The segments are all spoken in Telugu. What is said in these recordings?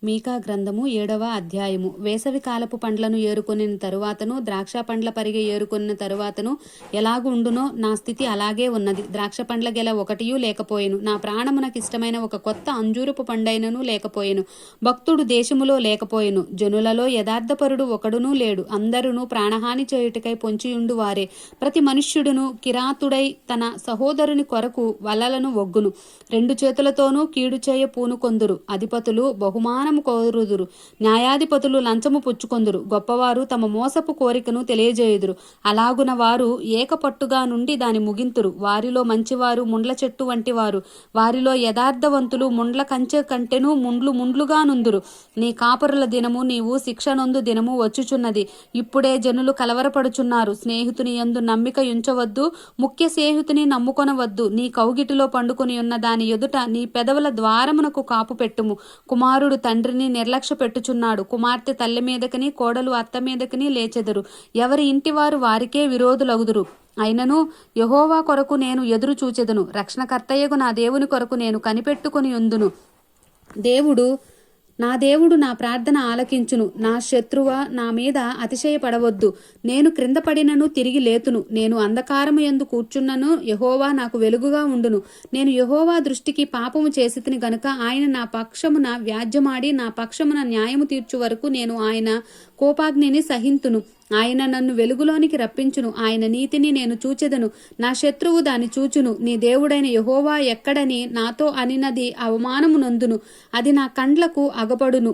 మీకా గ్రంథము 7వ అధ్యాయము. వేసవి కాలపు పండ్లను ఏరుకొనిన తరువాతను, ద్రాక్ష పండ్ల పరిగె ఏరుకొనిన తరువాతను ఎలాగు ఉండునో నా స్థితి అలాగే ఉన్నది. ద్రాక్ష పండ్ల గెల ఒకటియూ లేకపోయెను. నా ప్రాణమునకిష్టమైన ఒక కొత్త అంజూరపు పండైనను లేకపోయెను. భక్తుడు దేశములో లేకపోయెను. జనులలో యథార్థపరుడు ఒకడునూ లేడు. అందరును ప్రాణహాని చేయుటకై పొంచియుండు వారే. ప్రతి మనుష్యుడును కిరాతుడై తన సహోదరుని కొరకు వలలను ఒగ్గును. రెండు చేతులతోనూ కీడు చేయ పూనుకొందురు. అధిపతులు బహుమానము కోరుదురు. న్యాయాధిపతులు లంచము పుచ్చుకొందురు. గొప్పవారు తమ మోసపు కోరికను తెలియజేయుదురు. అలాగున వారు ఏకపట్టుగా నుండి దాని ముగింతురు. వారిలో మంచివారు ముండ్ల చెట్టు వంటి వారు. వారిలో యథార్థవంతులు ముండ్ల కంచె కంటెను ముండ్లుగా నుందురు. నీ కాపరుల దినము, నీవు శిక్ష నొందు దినము వచ్చుచున్నది. ఇప్పుడే జనులు కలవరపడుచున్నారు. స్నేహితుని యందు నమ్మిక ఉంచవద్దు. ముఖ్య స్నేహితుని నమ్ముకొనవద్దు. నీ కౌగిటిలో పండుకొని ఉన్న దాని ఎదుట నీ పెదవుల ద్వారమునకు కాపు పెట్టుము. కుమారుడు తండ్రిని నిర్లక్ష్య పెట్టుచున్నాడు. కుమార్తె తల్లి మీదకని, కోడలు అత్త మీదకని లేచెదరు. ఎవరి ఇంటివారు వారికే విరోధులగుదురు. అయినను యెహోవా కొరకు నేను ఎదురు చూచెదను. రక్షణకర్తయ్యగు నా దేవుని కొరకు నేను కనిపెట్టుకొని ఉందును. నా దేవుడు నా ప్రార్థన ఆలకించును. నా శత్రువ నా మీద అతిశయపడవద్దు. నేను క్రింద పడినను తిరిగి లేతును. నేను అంధకారము యందు కూర్చున్నను, యెహోవా నాకు వెలుగుగా ఉండును. నేను యెహోవా దృష్టికి పాపము చేసితిని గనుక ఆయన నా పక్షమున వ్యాజ్యమాడి నా పక్షమున న్యాయము తీర్చు వరకు నేను ఆయన కోపాగ్నిని సహింతును. ఆయన నన్ను వెలుగులోనికి రప్పించును. ఆయన నీతిని నేను చూచెదను. నా శత్రువు దాని చూచును. నీ దేవుడైన యెహోవా ఎక్కడని నాతో అనినది అవమానము నొందును. అది నా కండ్లకు అగపడును.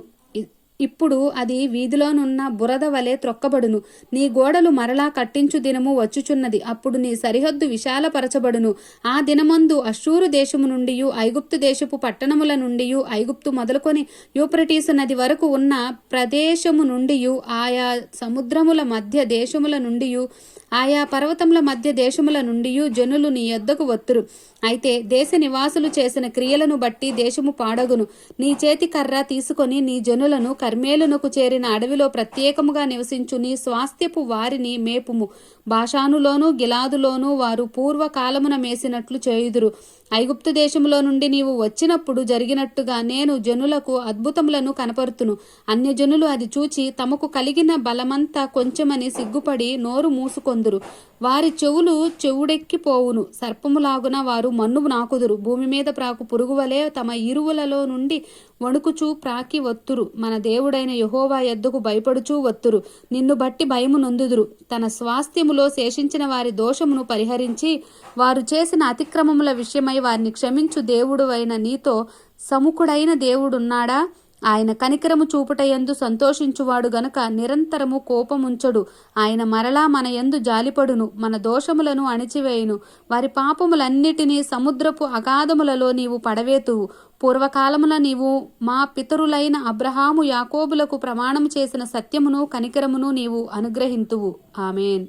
ఇప్పుడు అది వీధిలోనున్న బురద వలె త్రొక్కబడును. నీ గోడలు మరలా కట్టించు దినము వచ్చుచున్నది. అప్పుడు నీ సరిహద్దు విశాలపరచబడును. ఆ దినమందు అష్షూరు దేశము నుండి, ఐగుప్తు దేశపు పట్టణముల నుండి, ఐగుప్తు మొదలుకొని యూఫ్రటీసు నది వరకు ఉన్న ప్రదేశము నుండి, ఆయా సముద్రముల మధ్య దేశముల నుండి, ఆయా పర్వతముల మధ్య దేశముల నుండి జనులు నీ యొద్దకు వత్తురు. అయితే దేశ నివాసులు చేసిన క్రియలను బట్టి దేశము పాడగును. నీ చేతి కర్ర తీసుకొని నీ జనులను కర్మేలునకు చేరిన అడవిలో ప్రత్యేకముగా నివసించు నీ స్వాస్థ్యపు వారిని మేపుము. బాషానులోను గిలాదులోను వారు పూర్వకాలమున మేసినట్లు చేయుదురు. ఐగుప్తు దేశములో నుండి నీవు వచ్చినప్పుడు జరిగినట్టుగా నేను జనులకు అద్భుతములను కనపరుతును. అన్యజనులు అది చూచి తమకు కలిగిన బలమంతా కొంచెమని సిగ్గుపడి నోరు మూసుకొందురు. వారి చెవులు చెవుడెక్కిపోవును. సర్పములాగున వారు మన్ను నాకుదురు. భూమి మీద ప్రాకు పురుగువలే తమ ఇరువులలో నుండి వణుకుచూ ప్రాకి వత్తురు. మన దేవుడైన యెహోవా యొద్దకు భయపడుచూ వత్తురు. నిన్ను బట్టి భయము నొందుదురు. తన స్వాస్థ్యములో శేషించిన వారి దోషమును పరిహరించి వారు చేసిన అతిక్రమముల విషయమై వారిని క్షమించు దేవుడు అయిన నీతో సముఖుడైన దేవుడున్నాడా? ఆయన కనికరము చూపుటయందు సంతోషించువాడు గనుక నిరంతరము కోపముంచడు. ఆయన మరలా మన యందు జాలిపడును. మన దోషములను అణిచివేయును. వారి పాపములన్నిటినీ సముద్రపు అగాధములలో నీవు పడవేతువు. పూర్వకాలమున నీవు మా పితరులైన అబ్రహాము యాకోబులకు ప్రమాణము చేసిన సత్యమును కనికరమును నీవు అనుగ్రహింతువు. ఆమేన్.